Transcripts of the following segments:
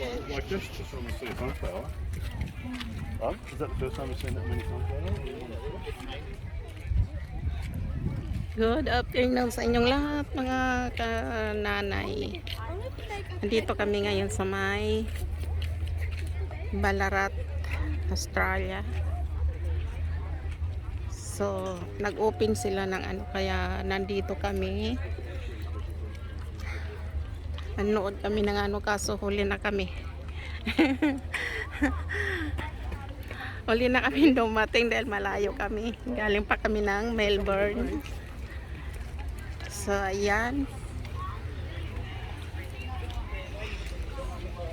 Like this, just on the sea sunflower. Oh, is that the first time you've seen that many sunflowers? Good afternoon sa inyong lahat mga kananay. Nandito kami ngayon sa may Ballarat, Australia. So, nag-open sila ng ano, kaya nandito kami. Nanood kami ng ano, kaso huli na kami. Huli na kami dumating dahil malayo kami. Galing pa kami ng Melbourne. So, ayan.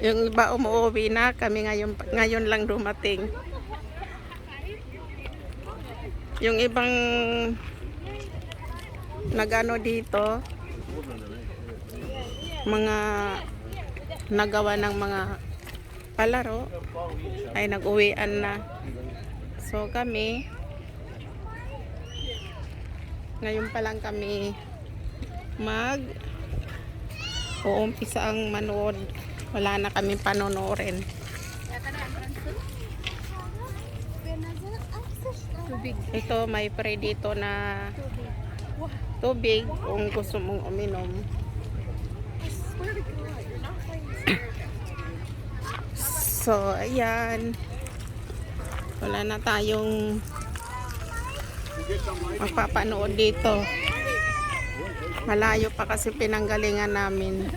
Yung iba umuwi na, kami ngayon lang dumating. Yung ibang nagano dito, mga nagawa ng mga palaro, ay nag-uwian na. So, kami, ngayon pa lang kami uumpisa ang manood. Wala na kami panonorin. Ito may pre dito na tubig kung gusto mong uminom. So ayan, wala na tayong magpapanood dito. Malayo pa kasi pinanggalingan namin.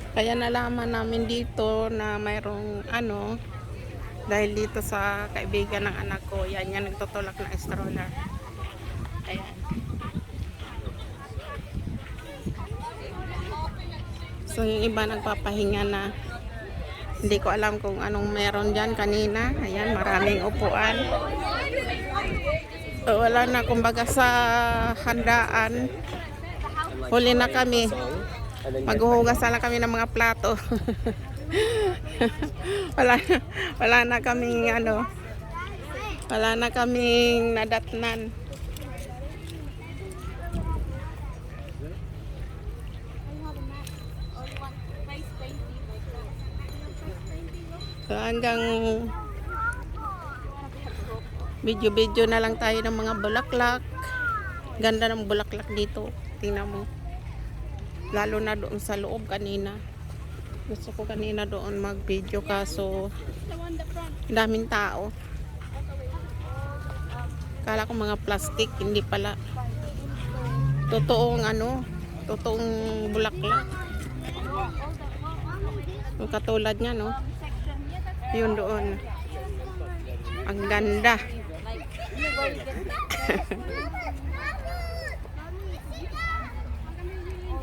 Kaya nalaman namin dito na mayroong ano, dahil dito sa kaibigan ng anak ko, yan yung nagtutulak ng stroller. Ayan. So yung iba nagpapahinga na. Hindi ko alam kung anong meron dyan kanina. Ayan, maraming upuan. Wala na, kumbaga sa handaan. Huli na kami. Maghuhugas na kami ng mga plato. wala na kaming ano. Wala na kaming nadatnan. So hanggang video na lang tayo ng mga bulaklak. Ganda ng bulaklak dito. Tingnan mo. Lalo na doon sa loob kanina. Gusto ko kanina doon mag-video kaso daming tao. Kala ko mga plastic, hindi pala. Totoong ano, totoong bulaklak. Yung katulad niya, no? Yun doon. Ang ganda.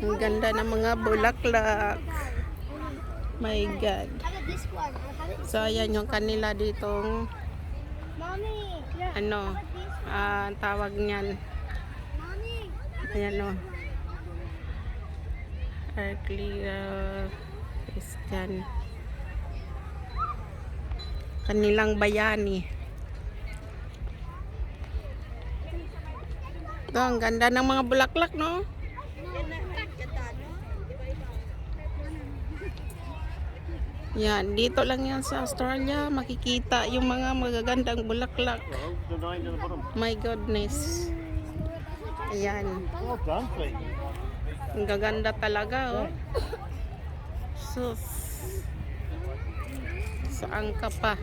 Ang ganda ng mga bulaklak. My God. So, ayan yung kanila ditong ano, tawag niyan. Ayan o. Clear scan. Kanilang bayani. Ito, ang ganda ng mga bulaklak, no? Yan, dito lang yan sa Australia. Makikita yung mga magagandang bulaklak. My goodness. Ayan. Ang gaganda talaga, oh. So, saan ka pa?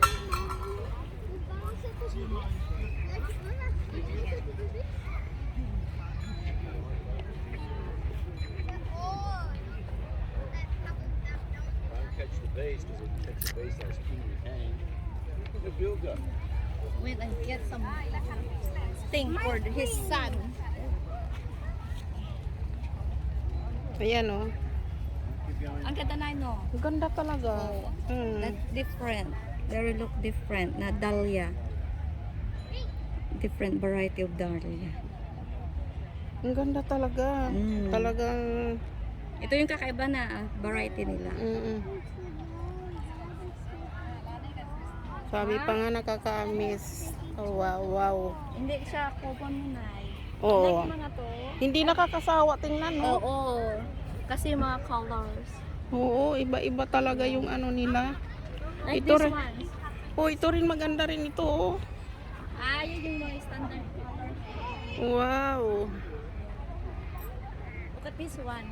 Wait and get some thing for his son. Ayan, oh. Ang ganda na, no? Ang ganda talaga. That's different. Very look different. Na dahlia. Different variety of dahlia. Ang ganda talaga. Talagang Ito yung kakaiba na variety nila. sabi pa nga nakakaamis. Oh, wow, wow. Hindi siya common na. Oo. Like mga to. Hindi nakakasawa tingnan, no? Oo. Kasi mga colors. Oo, iba-iba talaga yung ano nila. Like Ito this rin. one. Oh, ito rin maganda rin ito, oh. Ah, yun yung mga standard colors. Wow. Look at this one.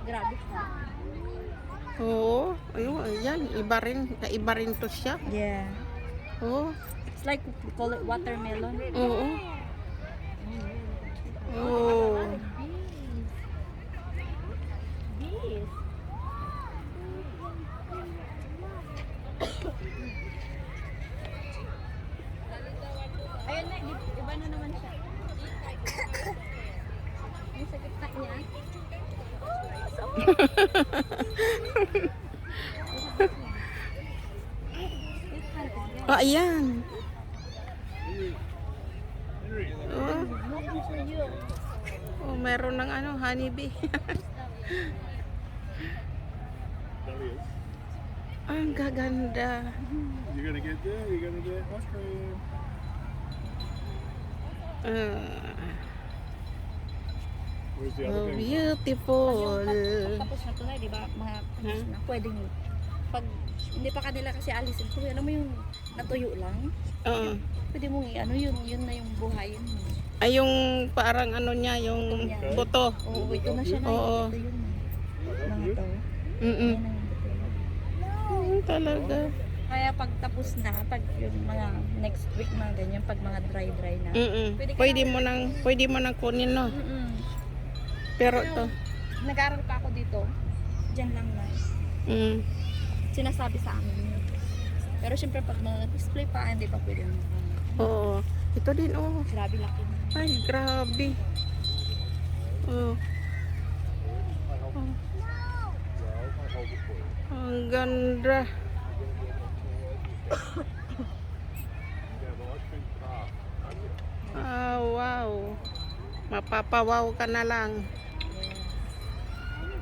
Grabe siya. Oo. Ayun, ayan. Iba rin to siya. Yeah. Oo. It's like we call it watermelon. Oo. Oo. Bees. Ayun na, iba na naman siya. Yung sa gitna niya. Oh, so this one is good. Ah, ayan. Henry. Oh, Looking for you. oh, meron ng ano, honeybee. There he is. Ang gaganda. You're gonna get there. You're gonna get ice cream. Where's the Oh, other thing? beautiful. Tapos na to na, di ba? Mga tapos na. Pwedeng pag hindi pa kanila kasi alisin. Kung alam mo yung natuyo lang, Oo. pwede mong ano yun na yung buhayin mo. Ay, yung parang ano niya, yung buto. Oo, ito na siya na. Oo. Ito yun. Mga to. Mm-mm. Yan ang buto. Talaga. Kaya pag tapos na, pag yung mga next week mga ganyan, pag mga dry na. Mm-mm. Pwede mo nang kunin, no? Pero to. Nag-aaral pa ako dito. Diyan lang na. Mm. Sinasabi sa amin. Pero syempre pag mga display pa, hindi pa pwede. Oo. Ito din, oh. Grabe laki. Ay, grabe. Oh. Ang ganda. Ah, wow. Mapapawaw ka na lang.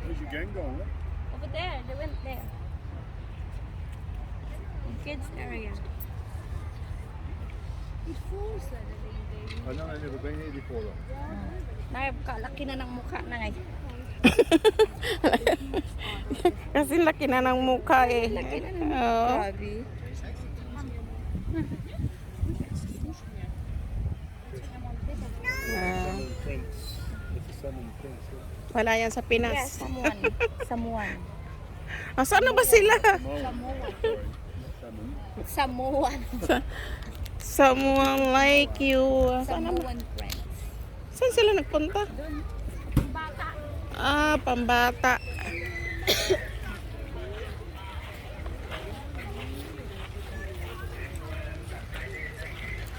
Where's your gang going? Look. Over there, they went there. Kids area. I know I've never been here before though. Kalaki na ng mukha na ngay. Kasi laki na ng mukha eh. Laki na ng Oo. Grabe. Ah, Prince. It's the son of the prince. Yeah. wala yan sa Yes, Pinas. Samuan. Samuan. Asan na ba sila? Samoan. Sorry. Not salmon. Samuan. Someone like you. Samuan friends. Saan sila nagpunta? Bata. Ah, pambata.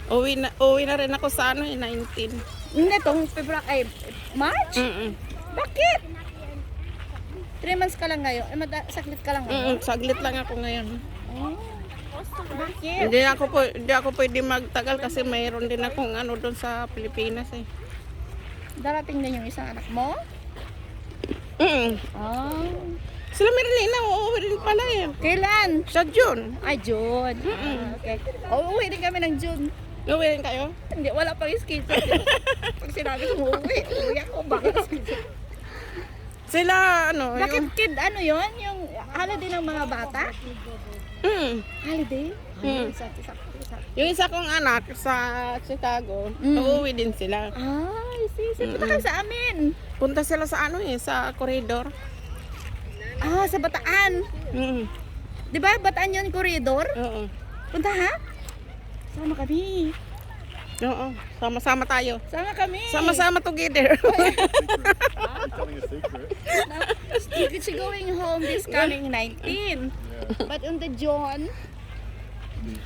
Uwi na rin ako sa ano, 19. Hindi, itong February, ay, March? Mm-mm. Bakit? 3 months ka lang ngayon. Saklit ka lang ngayon. Saglit lang ako ngayon. Oh. Bakit? Hindi ako pwede magtagal kasi mayroon din akong ano doon sa Pilipinas eh. Darating din yung isang anak mo? Mm. Oh. Sila meron na uuwi rin pala eh. Kailan? Sa June. Ay, June. Ah, okay. Uuwi din kami ng June. Uuwi rin kayo? Hindi, wala pang schedule. Pag sinabi kong uuwi, uuwi ako. Bakit? Sila ano, Bakit kid, ano yon? Yung holiday ng mga bata? Holiday? Sakto. Yung isa kong anak sa Chicago, uuwi din sila. Ay, sis. Punta ka sa amin. Punta sila sa ano eh, sa corridor. Ah, sa Bataan. Di ba, Bataan yun, corridor? Oo. Punta ha? Sama kami. Oo. Sama-sama tayo. Sama kami. Sama-sama together. I'm telling a secret. She's going home this coming 19. But on the June,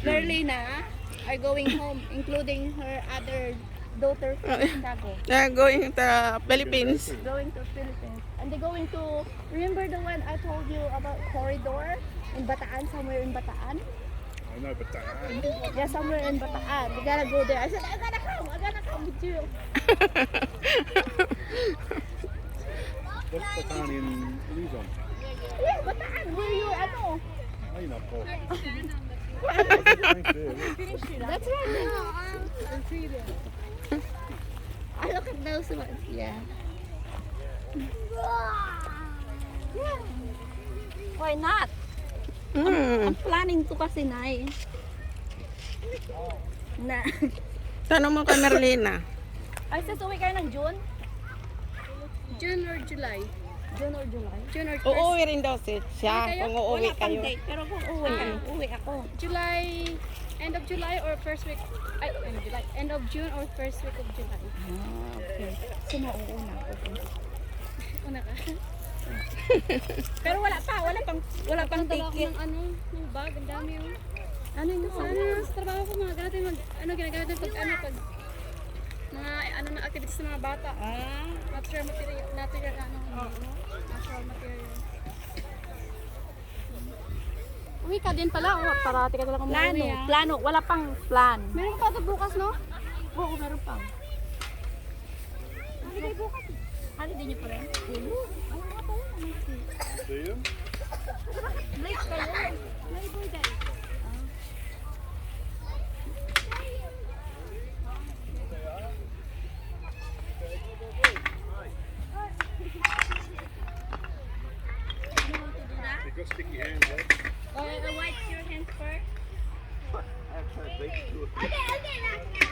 Merlina are going home, including her other daughter from Chicago. They're going to Philippines. Going to Philippines. And they're going to, remember the one I told you about corridor in Bataan, somewhere in Bataan? I know, but Yeah, somewhere in Bataan. We gotta go there. I said, I gotta come with you. what's the town in Luzon? Yeah, Bataan, where you, ano? Ay, nako. That's right. I look at those ones. Yeah. Why not? I'm planning to kasi, Nay. Na. Tanong mo kay Merlina. Ay, sasuwi kayo ng June? June or July? June or July? June or Uuwi rin daw siya kung uuwi Wala pang kayo. date, pero kung uwi ako. July, end of July or first week? Ay, end of July. End of June or first week of July? Ah, okay. So, mauuna ako. Una ka. Pero wala pang Dala ko ticket. ng ng bag, ang dami yung. Ano yung Sa sa trabaho ko, mga ganito yung ginagamit yung pag mga activities ng mga bata. Ah, Natural material, natural material. Uwi ka din pala, parati ka talagang umuwi, plano, wala pang plan. Meron pa ito bukas, no? Oo, meron pa. Holiday bukas. Holiday niyo pa rin? See you? Late kayo. Labor Day. You've got sticky hands, eh? Wipe your hands first. Actually, they do it. Okay.